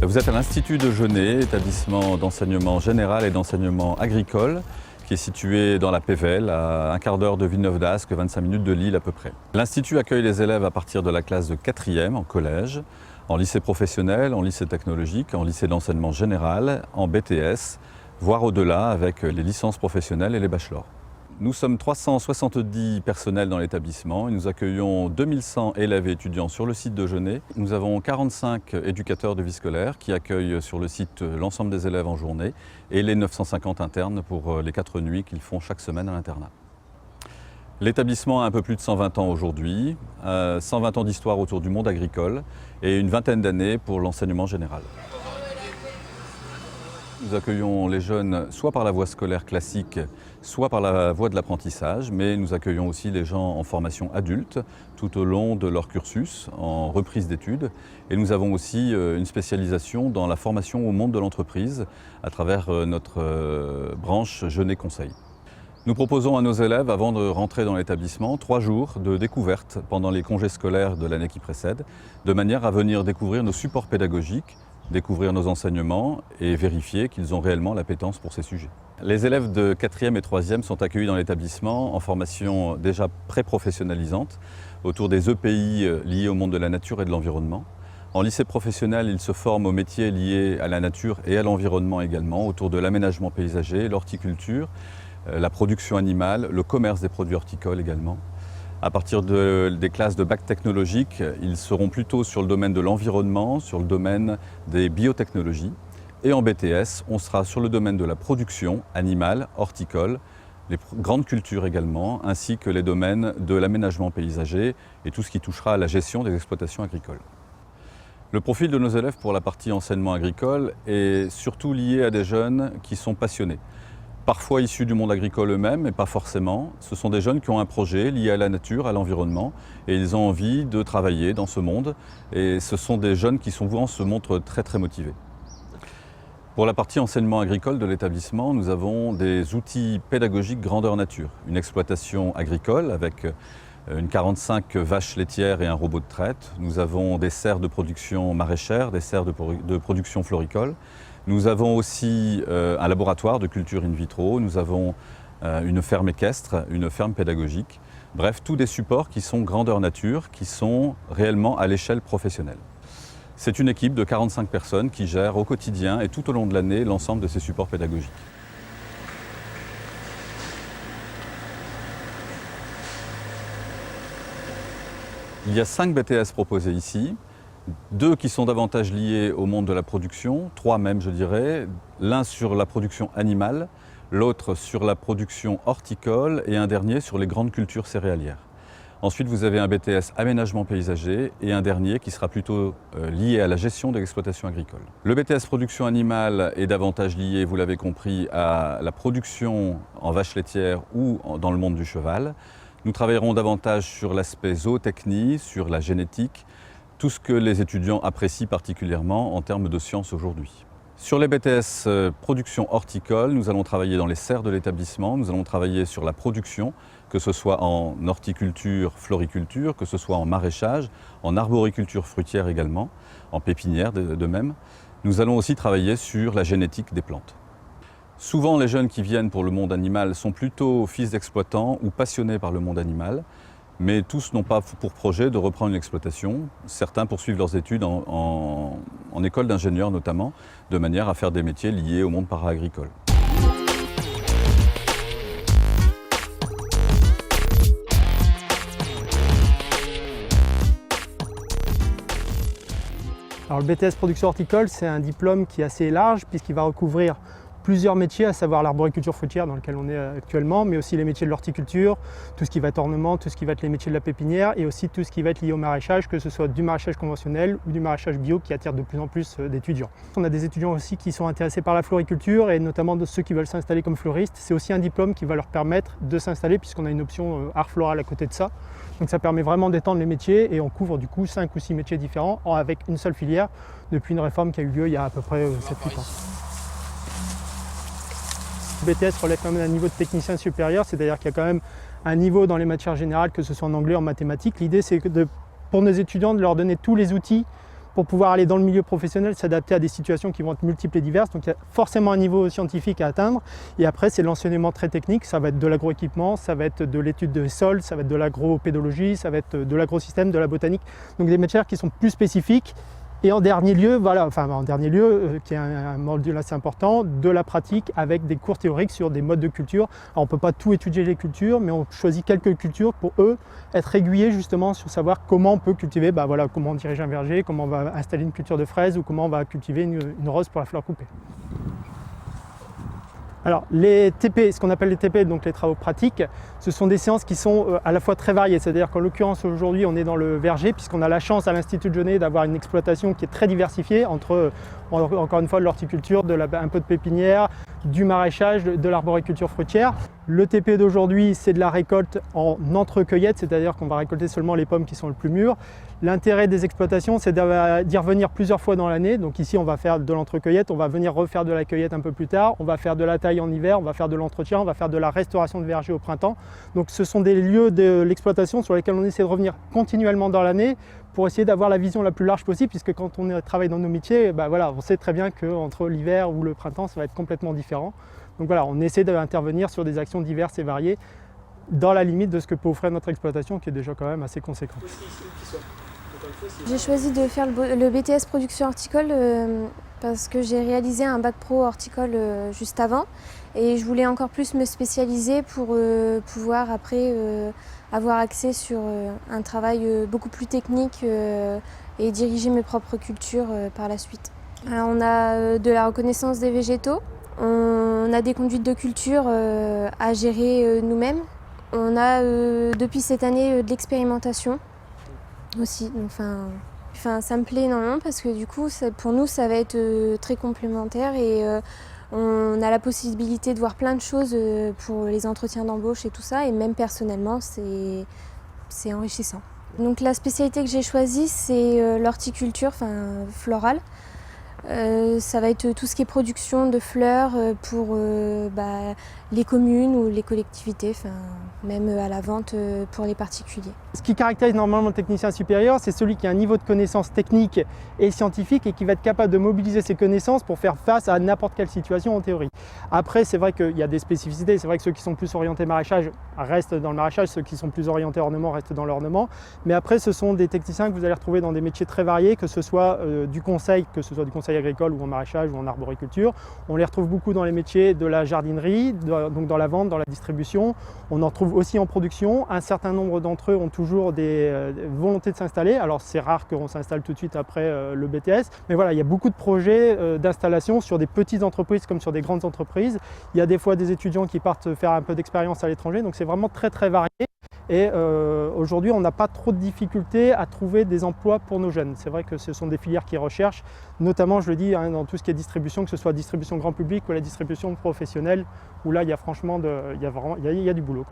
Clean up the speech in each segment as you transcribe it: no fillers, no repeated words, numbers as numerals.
Vous êtes à l'Institut de Genêt, établissement d'enseignement général et d'enseignement agricole, qui est situé dans la Pévèle, à un quart d'heure de Villeneuve-d'Ascq, 25 minutes de Lille à peu près. L'Institut accueille les élèves à partir de la classe de 4e en collège, en lycée professionnel, en lycée technologique, en lycée d'enseignement général, en BTS, voire au-delà avec les licences professionnelles et les bachelors. Nous sommes 370 personnels dans l'établissement et nous accueillons 2100 élèves et étudiants sur le site de Genêt. Nous avons 45 éducateurs de vie scolaire qui accueillent sur le site l'ensemble des élèves en journée et les 950 internes pour les 4 nuits qu'ils font chaque semaine à l'internat. L'établissement a un peu plus de 120 ans aujourd'hui, 120 ans d'histoire autour du monde agricole et une vingtaine d'années pour l'enseignement général. Nous accueillons les jeunes soit par la voie scolaire classique, soit par la voie de l'apprentissage, mais nous accueillons aussi les gens en formation adulte tout au long de leur cursus, en reprise d'études. Et nous avons aussi une spécialisation dans la formation au monde de l'entreprise à travers notre branche Genêt Conseil. Nous proposons à nos élèves, avant de rentrer dans l'établissement, 3 jours de découverte pendant les congés scolaires de l'année qui précède, de manière à venir découvrir nos supports pédagogiques, découvrir nos enseignements et vérifier qu'ils ont réellement l'appétence pour ces sujets. Les élèves de 4e et 3e sont accueillis dans l'établissement en formation déjà pré-professionnalisante autour des EPI liés au monde de la nature et de l'environnement. En lycée professionnel, ils se forment aux métiers liés à la nature et à l'environnement également, autour de l'aménagement paysager, l'horticulture, la production animale, le commerce des produits horticoles également. À partir des classes de bac technologique, ils seront plutôt sur le domaine de l'environnement, sur le domaine des biotechnologies. Et en BTS, on sera sur le domaine de la production animale, horticole, les grandes cultures également, ainsi que les domaines de l'aménagement paysager et tout ce qui touchera à la gestion des exploitations agricoles. Le profil de nos élèves pour la partie enseignement agricole est surtout lié à des jeunes qui sont passionnés. Parfois issus du monde agricole eux-mêmes, mais pas forcément. Ce sont des jeunes qui ont un projet lié à la nature, à l'environnement, et ils ont envie de travailler dans ce monde. Et ce sont des jeunes qui souvent se montrent très motivés. Pour la partie enseignement agricole de l'établissement, nous avons des outils pédagogiques grandeur nature. Une exploitation agricole avec une 45 vaches laitières et un robot de traite. Nous avons des serres de production maraîchère, des serres de production floricole. Nous avons aussi un laboratoire de culture in vitro, nous avons une ferme équestre, une ferme pédagogique. Bref, tous des supports qui sont grandeur nature, qui sont réellement à l'échelle professionnelle. C'est une équipe de 45 personnes qui gère au quotidien et tout au long de l'année l'ensemble de ces supports pédagogiques. Il y a 5 BTS proposés ici. 2 qui sont davantage liés au monde de la production, 3 même je dirais, l'un sur la production animale, l'autre sur la production horticole et un dernier sur les grandes cultures céréalières. Ensuite vous avez un BTS aménagement paysager et un dernier qui sera plutôt lié à la gestion de l'exploitation agricole. Le BTS production animale est davantage lié, vous l'avez compris, à la production en vache laitière ou dans le monde du cheval. Nous travaillerons davantage sur l'aspect zootechnie, sur la génétique, tout ce que les étudiants apprécient particulièrement en termes de sciences aujourd'hui. Sur les BTS production horticole, nous allons travailler dans les serres de l'établissement, nous allons travailler sur la production, que ce soit en horticulture, floriculture, que ce soit en maraîchage, en arboriculture fruitière également, en pépinière de même. Nous allons aussi travailler sur la génétique des plantes. Souvent, les jeunes qui viennent pour le monde animal sont plutôt fils d'exploitants ou passionnés par le monde animal. Mais tous n'ont pas pour projet de reprendre une exploitation. Certains poursuivent leurs études en école d'ingénieur notamment, de manière à faire des métiers liés au monde para-agricole. Alors, le BTS production horticole, c'est un diplôme qui est assez large puisqu'il va recouvrir plusieurs métiers, à savoir l'arboriculture fruitière dans lequel on est actuellement, mais aussi les métiers de l'horticulture, tout ce qui va être ornement, tout ce qui va être les métiers de la pépinière et aussi tout ce qui va être lié au maraîchage, que ce soit du maraîchage conventionnel ou du maraîchage bio qui attire de plus en plus d'étudiants. On a des étudiants aussi qui sont intéressés par la floriculture et notamment de ceux qui veulent s'installer comme fleuristes. C'est aussi un diplôme qui va leur permettre de s'installer puisqu'on a une option art floral à côté de ça. Donc ça permet vraiment d'étendre les métiers et on couvre du coup 5 ou 6 métiers différents avec une seule filière depuis une réforme qui a eu lieu il y a à peu près 7-8 ans. Le BTS relève quand même d'un niveau de technicien supérieur, c'est-à-dire qu'il y a quand même un niveau dans les matières générales, que ce soit en anglais ou en mathématiques. L'idée, c'est pour nos étudiants de leur donner tous les outils pour pouvoir aller dans le milieu professionnel, s'adapter à des situations qui vont être multiples et diverses. Donc il y a forcément un niveau scientifique à atteindre. Et après, c'est l'enseignement très technique. Ça va être de l'agroéquipement, ça va être de l'étude des sols, ça va être de l'agropédologie, ça va être de l'agrosystème, de la botanique. Donc des matières qui sont plus spécifiques. Et en dernier lieu, qui est un module assez important, de la pratique avec des cours théoriques sur des modes de culture. Alors on ne peut pas tout étudier les cultures, mais on choisit quelques cultures pour eux être aiguillés justement sur savoir comment on peut cultiver, comment on dirige un verger, comment on va installer une culture de fraises ou comment on va cultiver une rose pour la fleur coupée. Alors les TP, ce qu'on appelle les TP, donc les travaux pratiques, ce sont des séances qui sont à la fois très variées. C'est-à-dire qu'en l'occurrence aujourd'hui on est dans le verger puisqu'on a la chance à l'Institut de Genève d'avoir une exploitation qui est très diversifiée entre, encore une fois, de l'horticulture, un peu de pépinière, du maraîchage, de l'arboriculture fruitière. Le TP d'aujourd'hui, c'est de la récolte en entre-cueillette, c'est-à-dire qu'on va récolter seulement les pommes qui sont le plus mûres. L'intérêt des exploitations, c'est d'y revenir plusieurs fois dans l'année. Donc ici, on va faire de l'entrecueillette, on va venir refaire de la cueillette un peu plus tard, on va faire de la taille en hiver, on va faire de l'entretien, on va faire de la restauration de verger au printemps. Donc ce sont des lieux de l'exploitation sur lesquels on essaie de revenir continuellement dans l'année pour essayer d'avoir la vision la plus large possible, puisque quand on travaille dans nos métiers, on sait très bien qu'entre l'hiver ou le printemps, ça va être complètement différent. Donc voilà, on essaie d'intervenir sur des actions diverses et variées dans la limite de ce que peut offrir notre exploitation, qui est déjà quand même assez conséquente. J'ai choisi de faire le BTS production horticole parce que j'ai réalisé un bac pro horticole juste avant et je voulais encore plus me spécialiser pour pouvoir après avoir accès sur un travail beaucoup plus technique et diriger mes propres cultures par la suite. Alors, on a de la reconnaissance des végétaux, on a des conduites de culture à gérer nous-mêmes, on a depuis cette année de l'expérimentation aussi. Enfin, ça me plaît énormément parce que du coup, pour nous, ça va être très complémentaire et on a la possibilité de voir plein de choses pour les entretiens d'embauche et tout ça. Et même personnellement, c'est enrichissant. Donc la spécialité que j'ai choisie, c'est l'horticulture, florale. Ça va être tout ce qui est production de fleurs pour les communes ou les collectivités, même à la vente pour les particuliers. Ce qui caractérise normalement le technicien supérieur, c'est celui qui a un niveau de connaissance technique et scientifique et qui va être capable de mobiliser ses connaissances pour faire face à n'importe quelle situation en théorie. Après, c'est vrai qu'il y a des spécificités, c'est vrai que ceux qui sont plus orientés maraîchage restent dans le maraîchage, ceux qui sont plus orientés ornement restent dans l'ornement. Mais après, ce sont des techniciens que vous allez retrouver dans des métiers très variés, que ce soit du conseil agricole ou en maraîchage ou en arboriculture. On les retrouve beaucoup dans les métiers de la jardinerie, donc dans la vente, dans la distribution. On en retrouve aussi en production. Un certain nombre d'entre eux ont toujours des volontés de s'installer. Alors c'est rare qu'on s'installe tout de suite après le BTS, mais voilà, il y a beaucoup de projets d'installation sur des petites entreprises comme sur des grandes entreprises. Il y a des fois des étudiants qui partent faire un peu d'expérience à l'étranger, donc c'est vraiment très très varié. Et aujourd'hui, on n'a pas trop de difficultés à trouver des emplois pour nos jeunes. C'est vrai que ce sont des filières qui recherchent, notamment, je le dis, dans tout ce qui est distribution, que ce soit distribution grand public ou la distribution professionnelle, où là, il y a franchement il y a du boulot.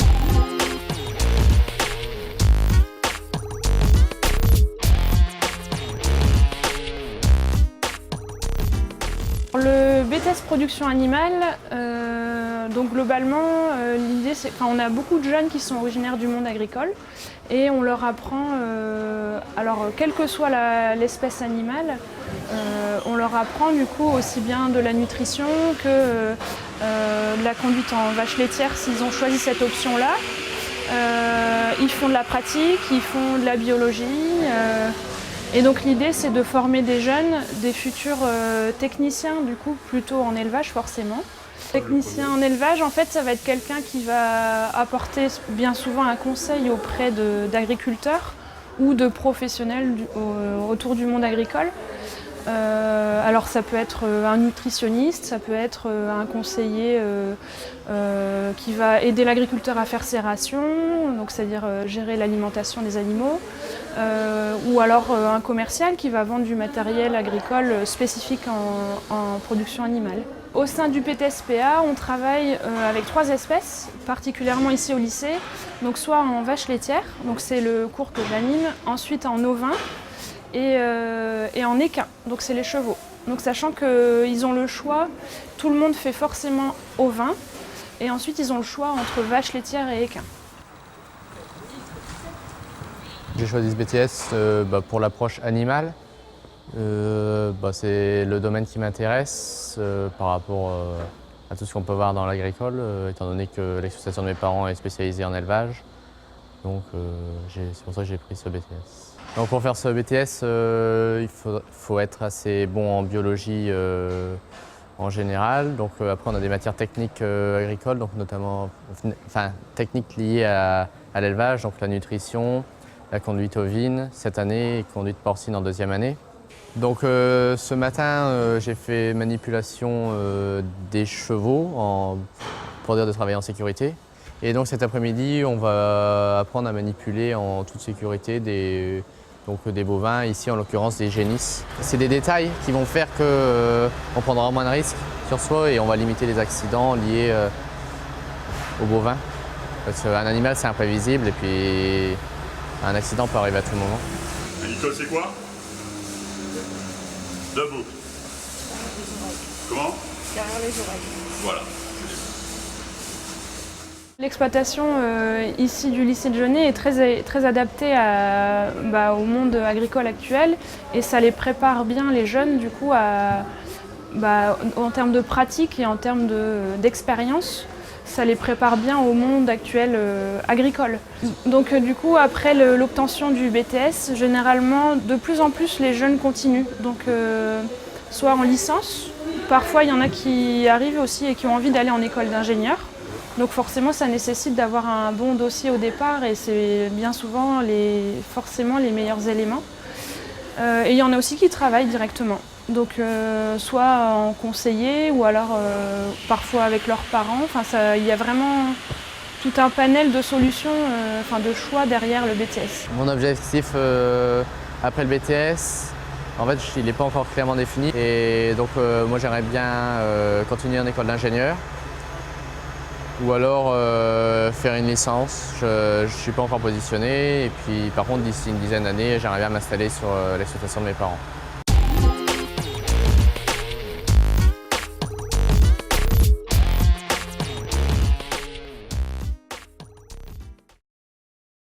Le BTS production animale, donc globalement, l'idée c'est on a beaucoup de jeunes qui sont originaires du monde agricole et on leur apprend, alors quelle que soit l'espèce animale, on leur apprend du coup aussi bien de la nutrition que de la conduite en vache laitière s'ils ont choisi cette option-là. Ils font de la pratique, ils font de la biologie. Et donc l'idée c'est de former des jeunes, des futurs techniciens du coup plutôt en élevage forcément. Technicien en élevage en fait ça va être quelqu'un qui va apporter bien souvent un conseil auprès d'agriculteurs ou de professionnels autour du monde agricole. Alors ça peut être un nutritionniste, ça peut être un conseiller qui va aider l'agriculteur à faire ses rations, donc c'est-à-dire gérer l'alimentation des animaux, ou alors un commercial qui va vendre du matériel agricole spécifique en production animale. Au sein du PTSPA, on travaille avec 3 espèces, particulièrement ici au lycée, donc soit en vache laitière, donc c'est le cours que j'anime, ensuite en ovin, et en équin, donc c'est les chevaux. Donc sachant qu'ils ont le choix, tout le monde fait forcément ovin, et ensuite ils ont le choix entre vache laitière et équin. J'ai choisi ce BTS pour l'approche animale, C'est le domaine qui m'intéresse par rapport à tout ce qu'on peut voir dans l'agricole, étant donné que l'exploitation de mes parents est spécialisée en élevage. Donc c'est pour ça que j'ai pris ce BTS. Donc pour faire ce BTS, il faut être assez bon en biologie en général. Donc après on a des matières techniques agricoles, donc notamment techniques liées à l'élevage, donc la nutrition, la conduite ovine cette année et conduite porcine en deuxième année. Donc ce matin j'ai fait manipulation des chevaux pour dire de travailler en sécurité. Et donc cet après-midi on va apprendre à manipuler en toute sécurité des bovins, ici en l'occurrence des génisses. C'est des détails qui vont faire qu'on prendra moins de risques sur soi et on va limiter les accidents liés aux bovins. Parce qu'un animal c'est imprévisible et puis un accident peut arriver à tout moment. Nicole, c'est quoi? Debout. Comment? Derrière les oreilles. Voilà. L'exploitation ici du lycée de Genêt est très adaptée au monde agricole actuel et ça les prépare bien les jeunes du coup en termes de pratique et en termes d'expérience. Ça les prépare bien au monde actuel agricole. Donc du coup, après l'obtention du BTS, généralement, de plus en plus, les jeunes continuent. Donc soit en licence, parfois il y en a qui arrivent aussi et qui ont envie d'aller en école d'ingénieur. Donc forcément, ça nécessite d'avoir un bon dossier au départ et c'est bien souvent forcément les meilleurs éléments. Et il y en a aussi qui travaillent directement. Donc soit en conseiller ou alors parfois avec leurs parents. Il y a vraiment tout un panel de solutions, de choix derrière le BTS. Mon objectif après le BTS, en fait, il n'est pas encore clairement défini. Et donc moi j'aimerais bien continuer en école d'ingénieur ou alors faire une licence. Je ne suis pas encore positionné. Et puis par contre d'ici une dizaine d'années, j'aimerais bien m'installer sur l'exploitation de mes parents.